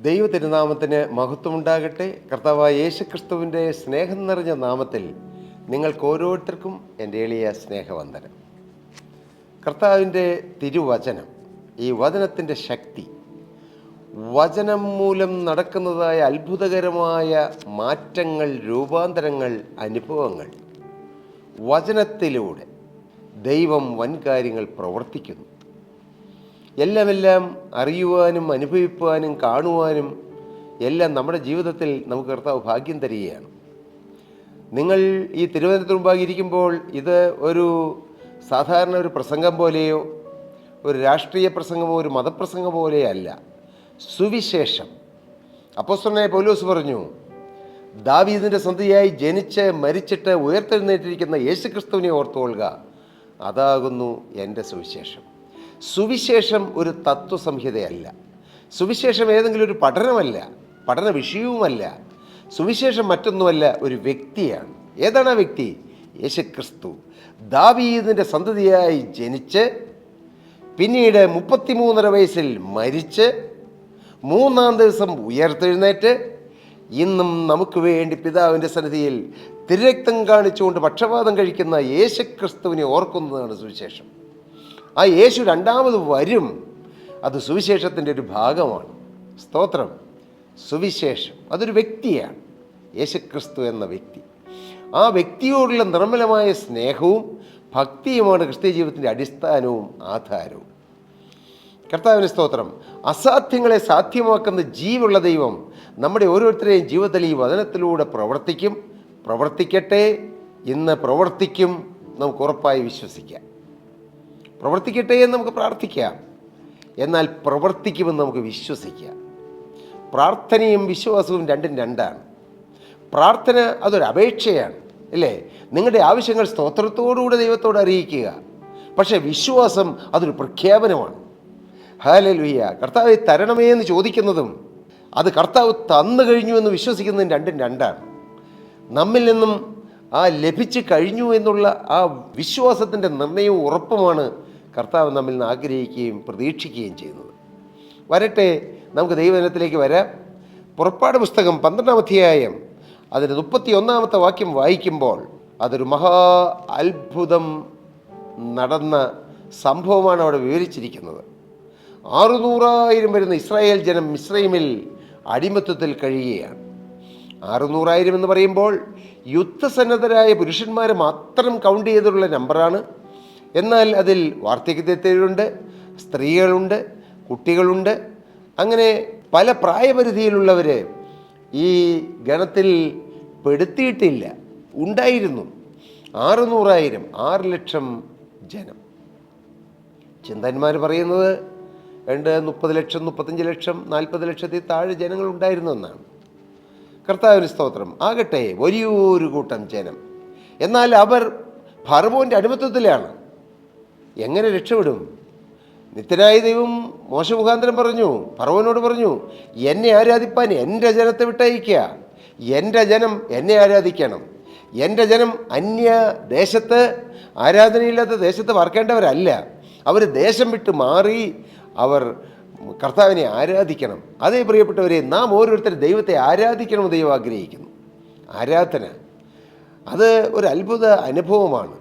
ദൈവ തിരുനാമത്തിന് മഹത്വമുണ്ടാകട്ടെ. കർത്താവായ യേശുക്രിസ്തുവിൻ്റെ സ്നേഹം നിറഞ്ഞ നാമത്തിൽ നിങ്ങൾക്ക് ഓരോരുത്തർക്കും എൻ്റെ എളിയ സ്നേഹവന്ദനം. കർത്താവിൻ്റെ തിരുവചനം, ഈ വചനത്തിൻ്റെ ശക്തി, വചനം മൂലം നടക്കുന്നതായ അത്ഭുതകരമായ മാറ്റങ്ങൾ, രൂപാന്തരങ്ങൾ, അനുഭവങ്ങൾ, വചനത്തിലൂടെ ദൈവം വൻകാര്യങ്ങൾ പ്രവർത്തിക്കുന്നു. എല്ലാം അറിയുവാനും അനുഭവിക്കുവാനും കാണുവാനും എല്ലാം നമ്മുടെ ജീവിതത്തിൽ നമുക്ക് കർത്താവ് ഭാഗ്യം തരികയാണ്. നിങ്ങൾ ഈ തിരുവചനത്തിന് മുമ്പാകെ ഇരിക്കുമ്പോൾ ഇത് ഒരു സാധാരണ ഒരു പ്രസംഗം പോലെയോ ഒരു രാഷ്ട്രീയ പ്രസംഗമോ ഒരു മതപ്രസംഗം പോലെയോ അല്ല. സുവിശേഷം. അപ്പോസ്തലനായ പൗലോസ് പറഞ്ഞു, ദാവീദിൻ്റെ സന്തതിയായി ജനിച്ച് മരിച്ചിട്ട് ഉയർത്തെഴുന്നേറ്റിരിക്കുന്ന യേശുക്രിസ്തുവിനെ ഓർത്തുകൊള്ളുക, അതാകുന്നു എൻ്റെ സുവിശേഷം. സുവിശേഷം ഒരു തത്വസംഹിതയല്ല. സുവിശേഷം ഏതെങ്കിലും ഒരു പഠനമല്ല, പഠന വിഷയവുമല്ല. സുവിശേഷം മറ്റൊന്നുമല്ല, ഒരു വ്യക്തിയാണ്. ഏതാണ് ആ വ്യക്തി? യേശുക്രിസ്തു. ദാവീദിൻ്റെ സന്തതിയായി ജനിച്ച് പിന്നീട് 33.5 വയസ്സിൽ മരിച്ച് 3-ാം ദിവസം ഉയർത്തെഴുന്നേറ്റ് ഇന്നും നമുക്ക് വേണ്ടി പിതാവിൻ്റെ സന്നിധിയിൽ തിരുരക്തം കാണിച്ചുകൊണ്ട് പക്ഷപാതം കഴിക്കുന്ന യേശുക്രിസ്തുവിനെ ഓർക്കുന്നതാണ് സുവിശേഷം. ആ യേശു രണ്ടാമത് വരും. അത് സുവിശേഷത്തിൻ്റെ ഒരു ഭാഗമാണ്. സ്തോത്രം. സുവിശേഷം അതൊരു വ്യക്തിയാണ്, യേശുക്രിസ്തു എന്ന വ്യക്തി. ആ വ്യക്തിയോടുള്ള നിർമ്മലമായ സ്നേഹവും ഭക്തിയുമാണ് ക്രിസ്തീയ ജീവിതത്തിൻ്റെ അടിസ്ഥാനവും ആധാരവും. കർത്താവിന് സ്തോത്രം. അസാധ്യങ്ങളെ സാധ്യമാക്കുന്ന ജീവുള്ള ദൈവം നമ്മുടെ ഓരോരുത്തരെയും ജീവിതത്തിൽ ഈ വചനത്തിലൂടെ പ്രവർത്തിക്കട്ടെ. ഇന്ന് പ്രവർത്തിക്കും, നമുക്ക് ഉറപ്പായി വിശ്വസിക്കാം. പ്രവർത്തിക്കട്ടെ എന്ന് നമുക്ക് പ്രാർത്ഥിക്കാം, എന്നാൽ പ്രവർത്തിക്കുമെന്ന് നമുക്ക് വിശ്വസിക്കാം. പ്രാർത്ഥനയും വിശ്വാസവും രണ്ടാണ്. പ്രാർത്ഥന അതൊരു അപേക്ഷയാണ്, അല്ലേ? നിങ്ങളുടെ ആവശ്യങ്ങൾ സ്തോത്രത്തോടുകൂടി ദൈവത്തോട് അറിയിക്കുക. പക്ഷേ വിശ്വാസം അതൊരു പ്രഖ്യാപനമാണ്. ഹല്ലേലൂയ. കർത്താവ് തരണമേ എന്ന് ചോദിക്കുന്നതും അത് കർത്താവ് തന്നു കഴിഞ്ഞു എന്ന് വിശ്വസിക്കുന്നതും രണ്ടാണ്. നമ്മിൽ നിന്നും ലഭിച്ചു കഴിഞ്ഞു എന്നുള്ള ആ വിശ്വാസത്തിൻ്റെ നിർണയവും ഉറപ്പുമാണ് കർത്താവ് നമ്മിൽ നിന്ന് ആഗ്രഹിക്കുകയും പ്രതീക്ഷിക്കുകയും ചെയ്യുന്നത്. വരട്ടെ, നമുക്ക് ദൈവജനത്തിലേക്ക് വരാം. പുറപ്പാട് പുസ്തകം 12-ാം അധ്യായം അതിൻ്റെ 31-ാമത്തെ വാക്യം വായിക്കുമ്പോൾ അതൊരു മഹാ അത്ഭുതം നടന്ന സംഭവമാണ് അവിടെ വിവരിച്ചിരിക്കുന്നത്. 600,000 വരുന്ന ഇസ്രായേൽ ജനം മിസ്രൈമിൽ അടിമത്വത്തിൽ കഴിയുകയാണ്. 600,000 എന്ന് പറയുമ്പോൾ യുദ്ധസന്നദ്ധരായ പുരുഷന്മാരെ മാത്രം കൗണ്ട് ചെയ്തിട്ടുള്ള നമ്പറാണ്. എന്നാൽ അതിൽ വാർദ്ധക്യത്തിലുണ്ട്, സ്ത്രീകളുണ്ട്, കുട്ടികളുണ്ട്, അങ്ങനെ പല പ്രായപരിധിയിലുള്ളവർ ഈ ഗണത്തിൽ പെടുത്തിയിട്ടില്ല. ഉണ്ടായിരുന്നു 600,000, 6 ലക്ഷം ജനം. ചിന്തന്മാർ പറയുന്നത് 30 ലക്ഷം, 35 ലക്ഷം, 40 ലക്ഷത്തിൽ താഴെ ജനങ്ങൾ ഉണ്ടായിരുന്നു എന്നാണ്. കർത്താവിന് സ്തോത്രം. ആകട്ടെ, വലിയൊരു കൂട്ടം ജനം. എന്നാൽ അവർ ഫറവോൻ്റെ അടിമത്വത്തിലാണ്. എങ്ങനെ രക്ഷപ്പെടും? നിത്യനായ ദൈവം മോശെ മുഖാന്തരം പറഞ്ഞു, ഫറവോനോട് പറഞ്ഞു, എന്നെ ആരാധിപ്പാൻ എൻ്റെ ജനത്തെ വിട്ടയക്കുക. എൻ്റെ ജനം എന്നെ ആരാധിക്കണം. എൻ്റെ ജനം അന്യ ദേശത്ത്, ആരാധനയില്ലാത്ത ദേശത്ത് പാർക്കേണ്ടവരല്ല. അവർ ദേശം വിട്ട് മാറി അവർ കർത്താവിനെ ആരാധിക്കണം. അതേ പ്രിയപ്പെട്ടവരെ, നാം ഓരോരുത്തരും ദൈവത്തെ ആരാധിക്കണമെന്ന് ദൈവം ആഗ്രഹിക്കുന്നു. ആരാധന അത് ഒരു അത്ഭുത അനുഭവമാണ്.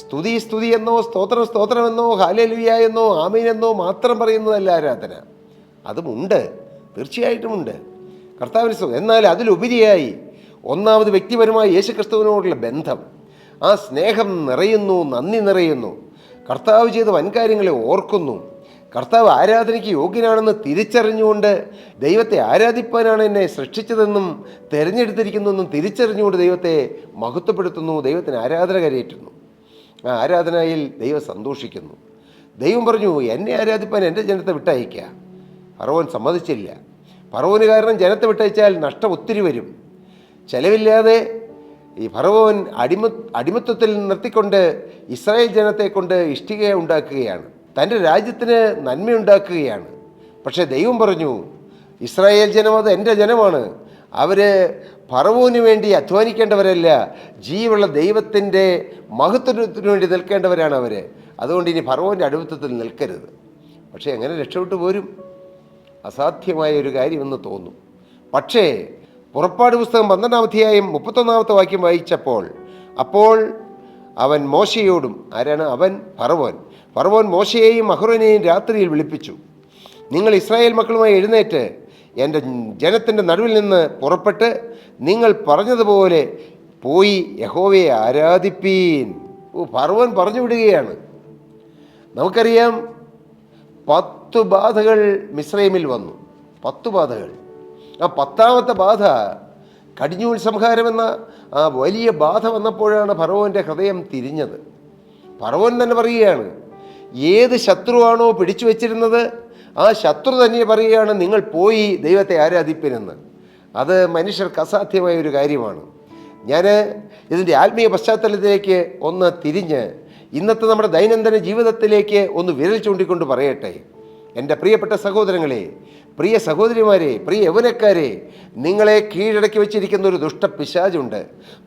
സ്തുതി എന്നോ സ്തോത്രമെന്നോ ഹല്ലേലൂയ എന്നോ ആമീൻ എന്നോ മാത്രം പറയുന്നതല്ല ആരാധന. അതുമുണ്ട്, തീർച്ചയായിട്ടുമുണ്ട്. കർത്താവിന് എന്നാൽ അതിലുപരിയായി ഒന്നാമത് വ്യക്തിപരമായ യേശുക്രിസ്തുവിനോടുള്ള ബന്ധം, ആ സ്നേഹം നിറയുന്നു, നന്ദി നിറയുന്നു. കർത്താവ് ചെയ്ത വൻകാര്യങ്ങളെ ഓർക്കുന്നു. കർത്താവ് ആരാധനയ്ക്ക് യോഗ്യനാണെന്ന് തിരിച്ചറിഞ്ഞുകൊണ്ട് ദൈവത്തെ ആരാധിപ്പാനാണ് എന്നെ സൃഷ്ടിച്ചതെന്നും തിരഞ്ഞെടുത്തിരിക്കുന്നതെന്നും തിരിച്ചറിഞ്ഞുകൊണ്ട് ദൈവത്തെ മഹത്വപ്പെടുത്തുന്നു, ദൈവത്തിന് ആരാധന കരയേറ്റുന്നു. ആ ആരാധനയിൽ ദൈവം സന്തോഷിക്കുന്നു. ദൈവം പറഞ്ഞു, എന്നെ ആരാധിപ്പാൻ എൻ്റെ ജനത്തെ വിട്ടയക്കുക. ഫറവോൻ സമ്മതിച്ചില്ല. ഫറവോന് കാരണം ജനത്തെ വിട്ടയച്ചാൽ നഷ്ടം ഒത്തിരി വരും. ചെലവില്ലാതെ ഈ ഫറവോൻ അടിമത്വത്തിൽ നിർത്തിക്കൊണ്ട് ഇസ്രായേൽ ജനത്തെ കൊണ്ട് ഇഷ്ടിക ഉണ്ടാക്കുകയാണ്, തൻ്റെ രാജ്യത്തിന് നന്മയുണ്ടാക്കുകയാണ്. പക്ഷേ ദൈവം പറഞ്ഞു, ഇസ്രായേൽ ജനം അത് എൻ്റെ ജനമാണ്. അവർ ഫറവോന് വേണ്ടി അധ്വാനിക്കേണ്ടവരല്ല, ജീവുള്ള ദൈവത്തിൻ്റെ മഹത്വത്തിന് വേണ്ടി നിൽക്കേണ്ടവരാണ് അവർ. അതുകൊണ്ട് ഇനി ഫറവോൻ്റെ അടിമത്വത്തിൽ നിൽക്കരുത്. പക്ഷേ എങ്ങനെ രക്ഷപ്പെട്ടു പോരും? അസാധ്യമായ ഒരു കാര്യമെന്ന് തോന്നും. പക്ഷേ പുറപ്പാട് പുസ്തകം 12-ാം അധ്യായം 31-ാമത്തെ വാക്യം വായിച്ചപ്പോൾ, അപ്പോൾ അവൻ മോശയോടും, ആരാണ് അവൻ? ഫറവോൻ മോശയെയും അഹ്റോനെയും രാത്രിയിൽ വിളിപ്പിച്ചു. നിങ്ങൾ ഇസ്രായേൽ മക്കളുമായി എഴുന്നേറ്റ് എൻ്റെ ജനത്തിൻ്റെ നടുവിൽ നിന്ന് പുറപ്പെട്ട് നിങ്ങൾ പറഞ്ഞതുപോലെ പോയി യഹോവയെ ആരാധിപ്പീൻ. ഫറവോൻ പറഞ്ഞു വിടുകയാണ്. നമുക്കറിയാം 10 ബാധകൾ മിസ്രൈമിൽ വന്നു. 10 ബാധകൾ. ആ 10-ാമത്തെ ബാധ, കടിഞ്ഞൂൽ സംഹാരം എന്ന ആ വലിയ ബാധ വന്നപ്പോഴാണ് ഫറവോൻ്റെ ഹൃദയം തിരിഞ്ഞത്. ഫറവോൻ തന്നെ പറയുകയാണ്, ഏത് ശത്രുവാണോ പിടിച്ചു വച്ചിരുന്നത് ആ ശത്രു തന്നെ പറയുകയാണ്, നിങ്ങൾ പോയി ദൈവത്തെ ആരാധിപ്പിനെന്ന്. അത് മനുഷ്യർക്ക് അസാധ്യമായ ഒരു കാര്യമാണ്. ഞാൻ ഇതിൻ്റെ ആത്മീയ പശ്ചാത്തലത്തിലേക്ക് ഒന്ന് തിരിഞ്ഞ് ഇന്നത്തെ നമ്മുടെ ദൈനംദിന ജീവിതത്തിലേക്ക് ഒന്ന് വിരൽ ചൂണ്ടിക്കൊണ്ട് പറയട്ടെ. എൻ്റെ പ്രിയപ്പെട്ട സഹോദരങ്ങളെ, പ്രിയ സഹോദരിമാരെ, പ്രിയ യൗവനക്കാരെ, നിങ്ങളെ കീഴടക്കി വെച്ചിരിക്കുന്ന ഒരു ദുഷ്ട പിശാചുണ്ട്.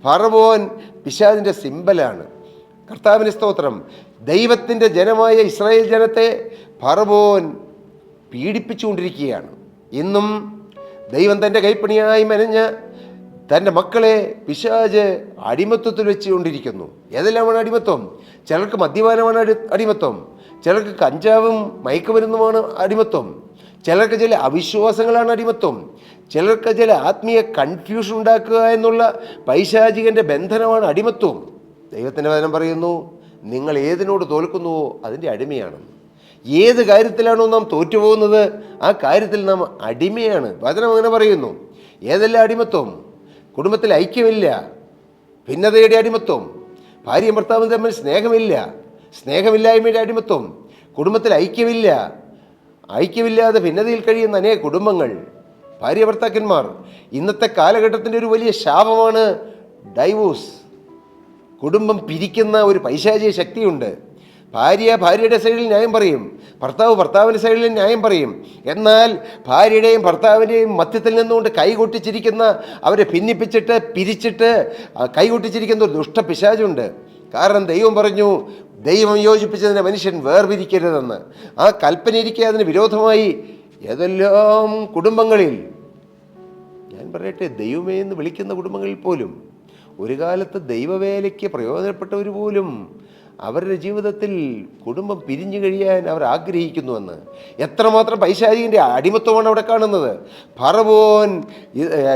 ഫറവോൻ പിശാചിൻ്റെ സിമ്പലാണ്. കർത്താവിന് സ്തോത്രം. ദൈവത്തിൻ്റെ ജനമായ ഇസ്രായേൽ ജനത്തെ ഫറവോൻ പീഡിപ്പിച്ചുകൊണ്ടിരിക്കുകയാണ്. ഇന്നും ദൈവം തൻ്റെ കൈപ്പണിയായി മെനഞ്ഞ് തൻ്റെ മക്കളെ പിശാച് അടിമത്വത്തിൽ വെച്ചുകൊണ്ടിരിക്കുന്നു. ഏതെല്ലാമാണ് അടിമത്വം? ചിലർക്ക് മദ്യപാനമാണ് അടിമത്വം, ചിലർക്ക് കഞ്ചാവും മയക്കുമരുന്നുമാണ് അടിമത്വം, ചിലർക്ക് ചില അവിശ്വാസങ്ങളാണ് അടിമത്വം, ചിലർക്ക് ചില ആത്മീയ കൺഫ്യൂഷൻ ഉണ്ടാക്കുക എന്നുള്ള പൈശാചികൻ്റെ ബന്ധനമാണ് അടിമത്വം. ദൈവത്തിൻ്റെ വചനം പറയുന്നു, നിങ്ങൾ ഏതിനോട് തോൽക്കുന്നുവോ അതിൻ്റെ അടിമയാണ്. ഏത് കാര്യത്തിലാണോ നാം തോറ്റുപോകുന്നത് ആ കാര്യത്തിൽ നാം അടിമയാണ്. വചനം അങ്ങനെ പറയുന്നു. ഏതെല്ലാം അടിമത്വം? കുടുംബത്തിൽ ഐക്യമില്ല, ഭിന്നതയുടെ അടിമത്വം. ഭാര്യയും ഭർത്താവും തമ്മിൽ സ്നേഹമില്ലായ്മയുടെ അടിമത്വം. കുടുംബത്തിൽ ഐക്യമില്ലാതെ ഭിന്നതയിൽ കഴിയുന്ന അനേക കുടുംബങ്ങൾ, ഭാര്യ ഭർത്താക്കന്മാർ. ഇന്നത്തെ കാലഘട്ടത്തിൻ്റെ ഒരു വലിയ ശാപമാണ് ഡൈവോഴ്സ്. കുടുംബം പിരിക്കുന്ന ഒരു പൈശാചിക ശക്തിയുണ്ട്. ഭാര്യയുടെ സൈഡിൽ ന്യായം പറയും, ഭർത്താവിൻ്റെ സൈഡിൽ ന്യായം പറയും. എന്നാൽ ഭാര്യയുടെയും ഭർത്താവിൻ്റെയും മധ്യത്തിൽ നിന്നുകൊണ്ട് കൈകൊട്ടിച്ചിരിക്കുന്ന, അവരെ ഭിന്നിപ്പിച്ചിട്ട് പിരിച്ചിട്ട് കൈകൊട്ടിച്ചിരിക്കുന്ന ഒരു ദുഷ്ട പിശാചുണ്ട്. കാരണം ദൈവം പറഞ്ഞു, ദൈവം യോജിപ്പിച്ചതിനെ മനുഷ്യൻ വേർപിരിക്കരുതെന്ന്. ആ കൽപ്പന ഇരിക്കെ അതിന് വിരോധമായി ഏതെല്ലാം കുടുംബങ്ങളിൽ, ഞാൻ പറയട്ടെ, ദൈവമേ എന്ന് വിളിക്കുന്ന കുടുംബങ്ങളിൽ പോലും ഒരു കാലത്ത് ദൈവവേലയ്ക്ക് പ്രയോജനപ്പെട്ടവർ പോലും അവരുടെ ജീവിതത്തിൽ കുടുംബം പിരിഞ്ഞു കഴിയാൻ അവർ ആഗ്രഹിക്കുന്നുവെന്ന്. എത്രമാത്രം പൈശാചികൻ്റെ അടിമത്വമാണ് അവിടെ കാണുന്നത്. ഫറവോൻ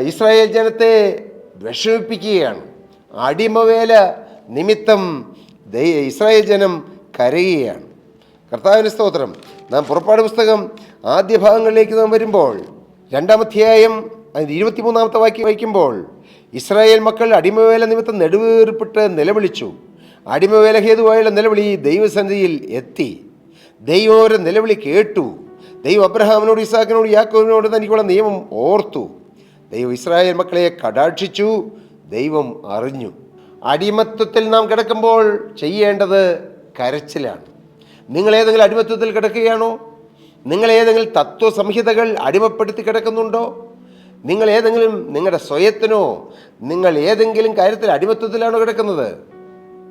ഇസ്രായേൽ ജനത്തെ വിഷമിപ്പിക്കുകയാണ്. അടിമവേല നിമിത്തം ഇസ്രായേൽ ജനം കരയുകയാണ്. കർത്താവിന് സ്തോത്രം. നാം പുറപ്പാട് പുസ്തകം ആദ്യ ഭാഗങ്ങളിലേക്ക് നാം വരുമ്പോൾ 2-ാം അധ്യായം അതിൻ്റെ 23-ാമത്തെ വാക്യം വായിക്കുമ്പോൾ, ഇസ്രായേൽ മക്കൾ അടിമവേല നിമിത്തം നെടുവേർപ്പെട്ട് നിലവിളിച്ചു. അടിമവേല ഹേതുവായുള്ള നിലവിളി ദൈവസന്നിധിയിൽ എത്തി. ദൈവം അവരുടെ നിലവിളി കേട്ടു. ദൈവം അബ്രഹാമിനോട് ഇസാക്കിനോട് യാക്കോബിനോട് തനിക്കുള്ള നിയമം ഓർത്തു. ദൈവം ഇസ്രായേൽ മക്കളെ കടാക്ഷിച്ചു. ദൈവം അറിഞ്ഞു. അടിമത്വത്തിൽ നാം കിടക്കുമ്പോൾ ചെയ്യേണ്ടത് കരച്ചിലാണ്. നിങ്ങളേതെങ്കിലും അടിമത്വത്തിൽ കിടക്കുകയാണോ? നിങ്ങളേതെങ്കിലും തത്വസംഹിതകൾ അടിമപ്പെടുത്തി കിടക്കുന്നുണ്ടോ? നിങ്ങളുടെ സ്വയത്തിനോ നിങ്ങൾ ഏതെങ്കിലും കാര്യത്തിൽ അടിമത്വത്തിലാണോ കിടക്കുന്നത്?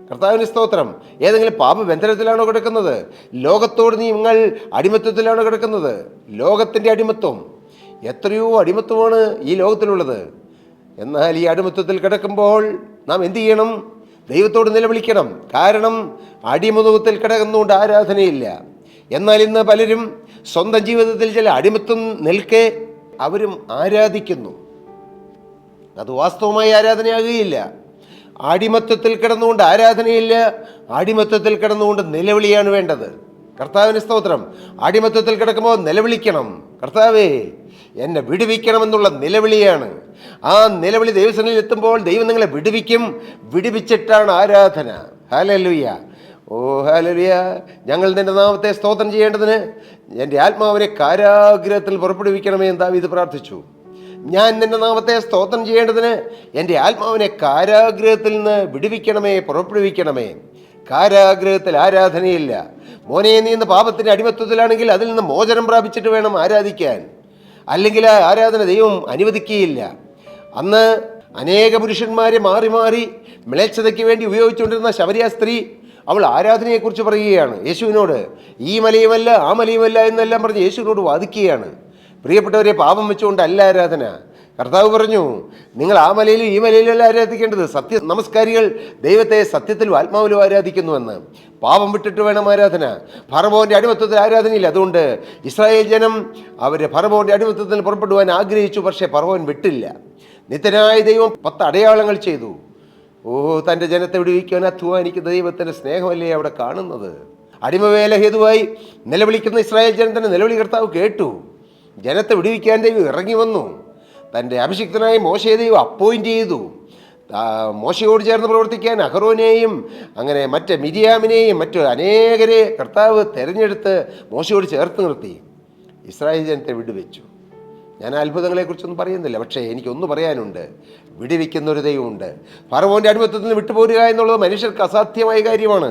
കർത്താവിന് സ്തോത്രം. ഏതെങ്കിലും പാപബന്ധനത്തിലാണോ കിടക്കുന്നത്? ലോകത്തോട് നിങ്ങൾ അടിമത്വത്തിലാണോ കിടക്കുന്നത്? ലോകത്തിൻ്റെ അടിമത്വം. എത്രയോ അടിമത്വമാണ് ഈ ലോകത്തിലുള്ളത്. എന്നാൽ ഈ അടിമത്വത്തിൽ കിടക്കുമ്പോൾ നാം എന്തു ചെയ്യണം? ദൈവത്തോട് നിലവിളിക്കണം. കാരണം അടിമത്വത്തിൽ കിടക്കുന്നുകൊണ്ട് ആരാധനയില്ല. എന്നാൽ ഇന്ന് പലരും സ്വന്തം ജീവിതത്തിൽ ചില അടിമത്വം നിൽക്കെ അവരും ആരാധിക്കുന്നു. അത് വാസ്തവമായി ആരാധനയാകുകയില്ല. അടിമത്വത്തിൽ കിടന്നുകൊണ്ട് ആരാധനയില്ല, അടിമത്വത്തിൽ കിടന്നുകൊണ്ട് നിലവിളിയാണ് വേണ്ടത്. കർത്താവിന് സ്തോത്രം. അടിമത്വത്തിൽ കിടക്കുമ്പോൾ നിലവിളിക്കണം, കർത്താവേ എന്നെ വിടുവിക്കണമെന്നുള്ള നിലവിളിയാണ്. ആ നിലവിളി ദൈവസന്നിധിയിൽ എത്തുമ്പോൾ ദൈവം നിങ്ങളെ വിടുവിക്കും. വിടുവിച്ചിട്ടാണ് ആരാധന. ഹല്ലേലൂയ, ഓ ഹല്ലേലൂയ. ഞങ്ങൾ നിന്റെ നാമത്തെ സ്തോത്രം ചെയ്യേണ്ടതിന് എൻ്റെ ആത്മാവിനെ കാരാഗ്രഹത്തിൽ പുറപ്പെടുവിക്കണമേ എന്ന് ദാവീദ് പ്രാർത്ഥിച്ചു. ഞാൻ നിന്റെ നാമത്തെ സ്തോത്രം ചെയ്യേണ്ടതിന് എൻ്റെ ആത്മാവിനെ കാരാഗ്രഹത്തിൽ നിന്ന് വിടുവിക്കണമേ, പുറപ്പെടുവിക്കണമേ. കാരാഗ്രഹത്തിൽ ആരാധനയില്ല. മോനെ, നീ ഇന്ന് പാപത്തിൻ്റെ അടിമത്വത്തിലാണെങ്കിൽ അതിൽ നിന്ന് മോചനം പ്രാപിച്ചിട്ട് വേണം ആരാധിക്കാൻ. അല്ലെങ്കിൽ ആ ആരാധന ദൈവം അനുവദിക്കുകയില്ല. അന്ന് അനേക പുരുഷന്മാരെ മാറി മാറി മ്ലേച്ഛതയ്ക്ക് വേണ്ടി ഉപയോഗിച്ചുകൊണ്ടിരുന്ന ശമരിയ സ്ത്രീ അവൾ ആരാധനയെക്കുറിച്ച് പറയുകയാണ് യേശുവിനോട്. ഈ മലയുമല്ല ആ മലയുമല്ല എന്നെല്ലാം പറഞ്ഞ് യേശുവിനോട് വാദിക്കുകയാണ്. പ്രിയപ്പെട്ടവരെ, പാപം വെച്ചുകൊണ്ടല്ല ആരാധന. കർത്താവ് പറഞ്ഞു, നിങ്ങൾ ആ മലയിലും ഈ മലയിലും അല്ല ആരാധിക്കേണ്ടത്. സത്യ നമസ്കാരികൾ ദൈവത്തെ സത്യത്തിലും ആത്മാവിലും ആരാധിക്കുന്നുവെന്ന്. പാപം വിട്ടിട്ട് വേണം ആരാധന. ഫറവോൻ്റെ അടിമത്തത്തിൽ ആരാധനയില്ല. അതുകൊണ്ട് ഇസ്രായേൽ ജനം അവർ ഫറവോൻ്റെ അടിമത്തത്തിൽ പുറപ്പെടുവാൻ ആഗ്രഹിച്ചു. പക്ഷേ ഫറവോൻ വിട്ടില്ല. നിത്യനായ ദൈവം 10 അടയാളങ്ങൾ ചെയ്തു. തൻ്റെ ജനത്തെ വിടുവിക്കാൻ അധ്വാനിക്കുന്ന ദൈവത്തിൻ്റെ സ്നേഹമല്ലേ അവിടെ കാണുന്നത്. അടിമവേല ഹേതുവായി നിലവിളിക്കുന്ന ഇസ്രായേൽ ജനത്തിൻ്റെ നിലവിളി കർത്താവ് കേട്ടു. ജനത്തെ വിടുവിക്കാൻ ദൈവം ഇറങ്ങി വന്നു. തൻ്റെ അഭിഷിക്തനായ മോശയെ ദൈവം അപ്പോയിൻ്റ് ചെയ്തു. മോശയോട് ചേർന്ന് പ്രവർത്തിക്കാൻ അഹറോനെയും അങ്ങനെ മറ്റ് മിരിയാമിനെയും മറ്റു അനേകരെ കർത്താവ് തിരഞ്ഞെടുത്ത് മോശയോട് ചേർത്ത് നിർത്തി. ഇസ്രായേൽ ജനത്തെ വിടുവെച്ചു. ഞാൻ അത്ഭുതങ്ങളെക്കുറിച്ചൊന്നും പറയുന്നില്ല, പക്ഷേ എനിക്കൊന്ന് പറയാനുണ്ട്. വിടുവിക്കുന്ന ഒരു ദൈവമുണ്ട്. ഫറവോൻ്റെ അടിമത്തത്തിൽ നിന്ന് വിട്ടുപോരുക എന്നുള്ളത് മനുഷ്യർക്ക് അസാധ്യമായ കാര്യമാണ്.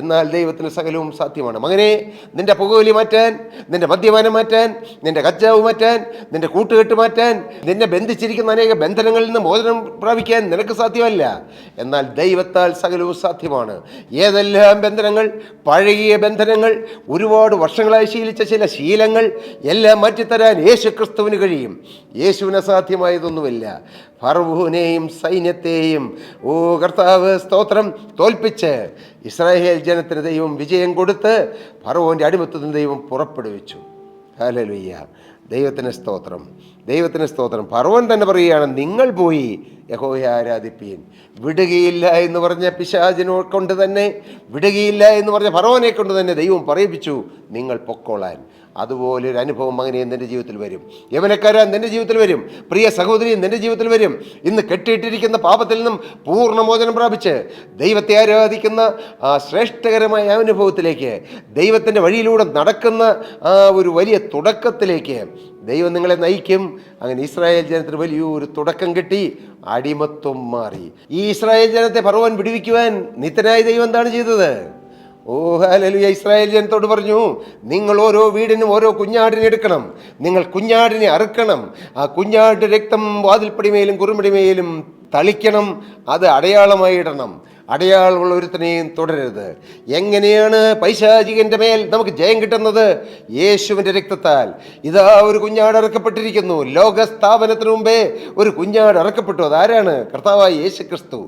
എന്നാൽ ദൈവത്തിന് സകലവും സാധ്യമാണ്. മകനെ, നിന്റെ പുകവലി മാറ്റാൻ, നിന്റെ മദ്യപാനം മാറ്റാൻ, നിന്റെ കച്ചാവ് മാറ്റാൻ, നിന്റെ കൂട്ടുകെട്ട് മാറ്റാൻ, നിന്നെ ബന്ധിച്ചിരിക്കുന്ന അനേക ബന്ധനങ്ങളിൽ നിന്ന് മോചനം പ്രാപിക്കാൻ നിനക്ക് സാധ്യമല്ല. എന്നാൽ ദൈവത്താൽ സകലവും സാധ്യമാണ്. ഏതെല്ലാം ബന്ധനങ്ങൾ, പഴകിയ ബന്ധനങ്ങൾ, ഒരുപാട് വർഷങ്ങളായി ശീലിച്ച ചില ശീലങ്ങൾ എല്ലാം മാറ്റിത്തരാൻ യേശു ക്രിസ്തുവിന് കഴിയും. യേശുവിന് അസാധ്യമായതൊന്നുമില്ല. ഫറവോനെയും സൈന്യത്തെയും കർത്താവ് സ്തോത്രം തോൽപ്പിച്ച് ഇസ്രായേൽ ജനത്തിന് ദൈവം വിജയം കൊടുത്ത് ഫറവോൻ്റെ അടിമത്തത്തിൽ ദൈവം പുറപ്പെടുവിച്ചു. ഹല്ലേലൂയ. ദൈവത്തിന് സ്തോത്രം, ദൈവത്തിന് സ്തോത്രം. ഫറവോൻ തന്നെ പറയുകയാണ്, നിങ്ങൾ പോയി യഹോവയെ ആരാധിപ്പീൻ. വിടുകയില്ല എന്ന് പറഞ്ഞ പിശാചിനെ കൊണ്ട് തന്നെ, വിടുകയില്ല എന്ന് പറഞ്ഞ ഫറവോനെ കൊണ്ട് തന്നെ ദൈവം പറയിപ്പിച്ചു, നിങ്ങൾ പൊക്കോളാൻ. അതുപോലെ ഒരു അനുഭവം മകനെ നിൻ്റെ ജീവിതത്തിൽ വരും. യവനക്കാരാൻ നിൻ്റെ ജീവിതത്തിൽ വരും. പ്രിയ സഹോദരി നിൻ്റെ ജീവിതത്തിൽ വരും. ഇന്ന് കെട്ടിയിട്ടിരിക്കുന്ന പാപത്തിൽ നിന്നും പൂർണ്ണമോചനം പ്രാപിച്ച് ദൈവത്തെ ആരാധിക്കുന്ന ആ ശ്രേഷ്ഠകരമായ അനുഭവത്തിലേക്ക്, ദൈവത്തിൻ്റെ വഴിയിലൂടെ നടക്കുന്ന ആ ഒരു വലിയ തുടക്കത്തിലേക്ക് ദൈവം നിങ്ങളെ നയിക്കും. അങ്ങനെ ഇസ്രായേൽ ജനത്തിന് വലിയൊരു തുടക്കം കിട്ടി. അടിമത്വം മാറി. ഈ ഇസ്രായേൽ ജനത്തെ ഫറവോൻ വിടുവിക്കുവാൻ നിത്യനായ ദൈവം എന്താണ് ചെയ്തത്? ഹല്ലേലൂയ. ഇസ്രായേൽ ജനത്തോട് പറഞ്ഞു, നിങ്ങൾ ഓരോ വീടിനും ഓരോ കുഞ്ഞാടിനെ എടുക്കണം. നിങ്ങൾ കുഞ്ഞാടിനെ അറുക്കണം. ആ കുഞ്ഞാട് രക്തം വാതിൽപ്പടിമേലും കുറുമ്പടിമേലും തളിക്കണം. അത് അടയാളമായി ഇടണം. അടയാളമുള്ള ഒരുത്തനെയും തുടരരുത്. എങ്ങനെയാണ് പൈശാചികൻ്റെ മേൽ നമുക്ക് ജയം കിട്ടുന്നത്? യേശുവിൻ്റെ രക്തത്താൽ. ഇതാ ഒരു കുഞ്ഞാട് അറക്കപ്പെട്ടിരിക്കുന്നു. ലോകസ്ഥാപനത്തിന് മുമ്പേ ഒരു കുഞ്ഞാട് അറക്കപ്പെട്ടു. അതാരാണ്? കർത്താവായ യേശു ക്രിസ്തു.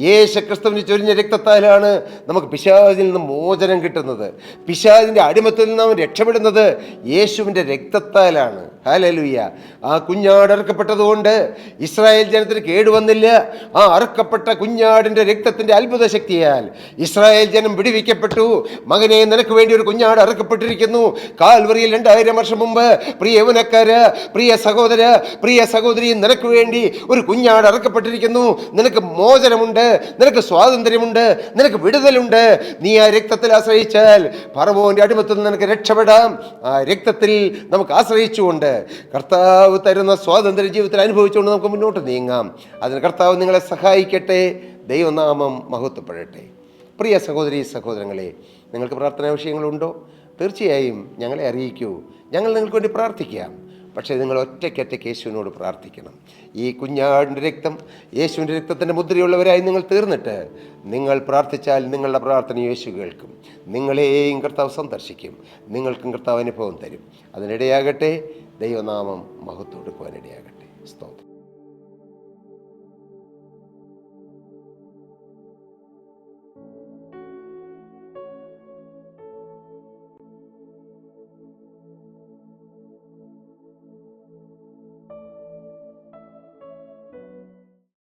യേശു ക്രിസ്തുവിന് ചൊരിഞ്ഞ രക്തത്താലാണ് നമുക്ക് പിശാചിൽ നിന്ന് മോചനം കിട്ടുന്നത്. പിശാചിൻ്റെ അടിമത്തിൽ നിന്ന് നാം രക്ഷപ്പെടുന്നത് യേശുവിൻ്റെ രക്തത്താലാണ്. ഹല്ലേലൂയ. ആ കുഞ്ഞാട് അറക്കപ്പെട്ടതുകൊണ്ട് ഇസ്രായേൽ ജനത്തിന് കേടുവന്നില്ല. ആ അറക്കപ്പെട്ട കുഞ്ഞാടിൻ്റെ രക്തത്തിൻ്റെ അത്ഭുത ശക്തിയാൽ ഇസ്രായേൽ ജനം വിടുവിക്കപ്പെട്ടു. മകനെ, നിനക്ക് വേണ്ടി ഒരു കുഞ്ഞാട് അറക്കപ്പെട്ടിരിക്കുന്നു. കാൽവറിയിൽ 2000 വർഷം മുമ്പ് പ്രിയ യൗവനക്കാര്, പ്രിയ സഹോദര, പ്രിയ സഹോദരി, നിനക്ക് വേണ്ടി ഒരു കുഞ്ഞാട് അറക്കപ്പെട്ടിരിക്കുന്നു. നിനക്ക് മോചനമുണ്ട്, നിനക്ക് സ്വാതന്ത്ര്യമുണ്ട്, നിനക്ക് വിടുതലുണ്ട്. നീ ആ രക്തത്തിൽ ആശ്രയിച്ചാൽ ഫറവോന്റെ അടിമത്തിൽ നിനക്ക് രക്ഷപ്പെടാം. ആ രക്തത്തിൽ നമുക്ക് ആശ്രയിച്ചുകൊണ്ട് കർത്താവ് തരുന്ന സ്വാതന്ത്ര്യ ജീവിതത്തിൽ അനുഭവിച്ചുകൊണ്ട് നമുക്ക് മുന്നോട്ട് നീങ്ങാം. അതിന് കർത്താവ് നിങ്ങളെ സഹായിക്കട്ടെ. ദൈവനാമം മഹത്വപ്പെടട്ടെ. പ്രിയ സഹോദരീ സഹോദരങ്ങളെ, നിങ്ങൾക്ക് പ്രാർത്ഥനാ വിഷയങ്ങളുണ്ടോ? തീർച്ചയായും ഞങ്ങളെ അറിയിക്കൂ. ഞങ്ങൾ നിങ്ങൾക്ക് വേണ്ടി പ്രാർത്ഥിക്കാം. പക്ഷേ നിങ്ങൾ ഒറ്റയ്ക്കൊറ്റയ്ക്ക് യേശുവിനോട് പ്രാർത്ഥിക്കണം. ഈ കുഞ്ഞാടിൻ്റെ രക്തം, യേശുവിൻ്റെ രക്തത്തിൻ്റെ മുദ്രയുള്ളവരായി നിങ്ങൾ തീർന്നിട്ട് നിങ്ങൾ പ്രാർത്ഥിച്ചാൽ നിങ്ങളുടെ പ്രാർത്ഥന യേശു കേൾക്കും. നിങ്ങളെയും കർത്താവ് സന്ദർശിക്കും. നിങ്ങൾക്കും കർത്താവ് അനുഭവം തരും. അതിനിടയാകട്ടെ. ദൈവനാമം മഹത്വം കൊടുക്കുവാനിടയാകട്ടെ. സ്തോത്രം.